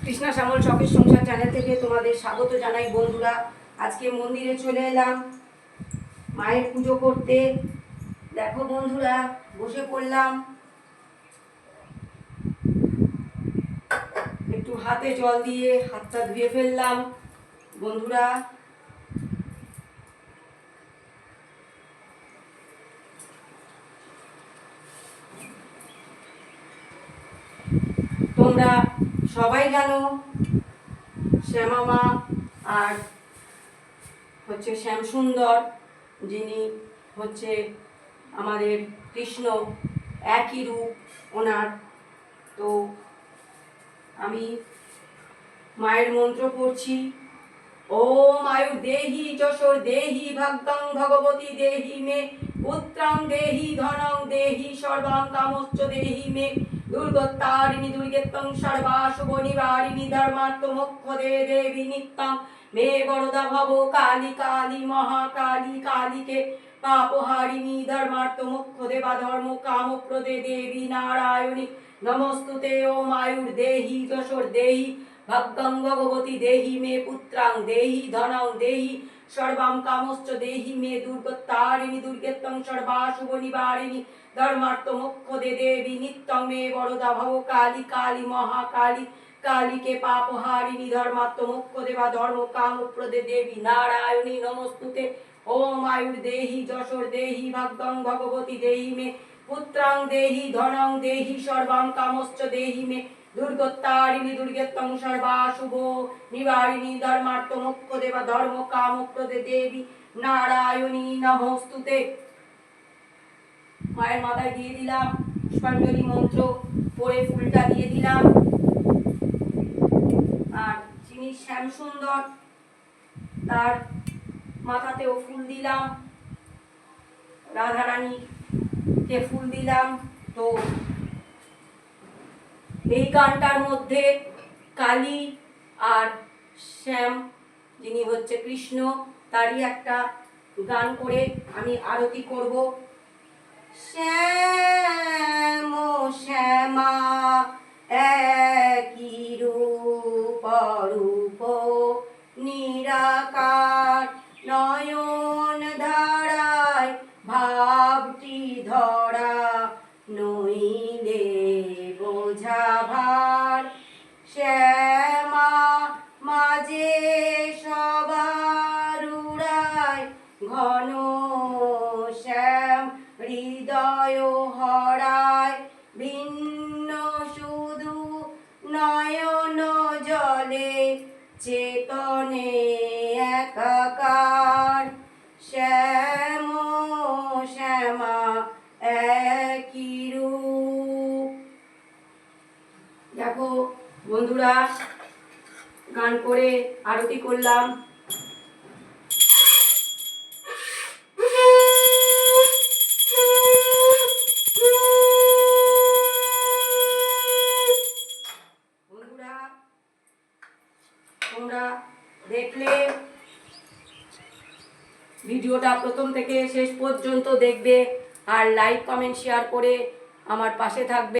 কৃষ্ণা শ্যামল শখের সংসার চ্যানেল থেকে তোমাদের স্বাগত জানাই বন্ধুরা। আজকে মন্দিরে চলে এলাম মায়ের পুজো করতে। দেখো বন্ধুরা, বসে পড়লাম, একটু হাতে জল দিয়ে হাতটা ধুয়ে ফেললাম বন্ধুরা। তোমরা সবাই জানো শ্যামা মা আর হচ্ছে শ্যাম সুন্দর, যিনি হচ্ছে আমাদের কৃষ্ণ, একই রূপ ওনার। তো আমি মায়ের মন্ত্র পড়ছি। ওম আয়ু দেহি যশোর দেহি ভাগ্যং ভগবতী দেহি মে পুত্রং দেহি ধনং দেহি সর্বাং কামশ্চ দেহি মে দুর্গত্তারিণী দুর্গেত্তং সর্বাশুভ নিবারিণী ধর্মার্থ মোক্ষদে দেবী নিত্যং মে বরদা ভব কালী কালী মহাকালী কালীকে পাপহারিণী ধর্মার্থ মোক্ষদে বা ধর্ম কামপ্রদে দেবী নারায়ণী নমস্তুতে। ওম আয়ুর দেহি যশোর দেহি ভাগ্যং ভগবতী দেহি মে পুত্রাং দেহি ধনং দেহি সর্বাং কামশ্চ দেহি মে দুর্গত্তারিণী দুর্গেত্তং সর্বাশুভ নিবারিণী ধর্মার্থ মোক্ষদে দেবী নিত্যং মে বরদা ভব কালী কালী মহাকালী কালীকে পাপহারিণী ধর্মার্থ মোক্ষদে বা ধর্ম কামপ্রদে দেবী নারায়ণী নমস্তুতে। ওম আয়ুর দেহি যশোর দেহি ভাগ্যং ভগবতী দেহি মে পুত্রাং দেহি ধনং দেহি সর্বাং কামশ্চ দেহি মে দুর্গত্তারিণী দুর্গেত্তং সর্বাশুভ নিবারিণী ধর্মার্থ মোক্ষদে বা ধর্ম কামপ্রদে দেবী নারায়ণী নমস্তুতে। মায়ের মাথায় দিয়ে দিলাম পুষ্পাঞ্জলি মন্ত্র পড়ে ফুলটা দিয়ে দিলাম। আর যিনি শ্যাম সুন্দর, তার মাথাতেও ফুল দিলাম, রাধারানীকে ফুল দিলাম। তো এই গানটার মধ্যে কালী আর শ্যাম, যিনি হচ্ছে কৃষ্ণ, তারই একটা গান করে আমি আরতি করব। শ্যাম শ্যামা একই রূপ রূপ নিরাকার নয়ন ধারায় ভাবটি ধরা নইলে বোঝা ভার। শ্যামা মাঝে সবার উড়ায় ঘন শ্যাম হৃদয় হরায় ভিন্ন শুধু নয়ন জলে চেতনে একাকার। শ্যাম শ্যামা একই রূপ। দেখো বন্ধুরা, গান করে আরতি করলাম। বন্ধুরা, তোমরা দেখলে ভিডিওটা প্রথম থেকে শেষ পর্যন্ত দেখবে, আর লাইক কমেন্ট শেয়ার করে আমার পাশে থাকবে।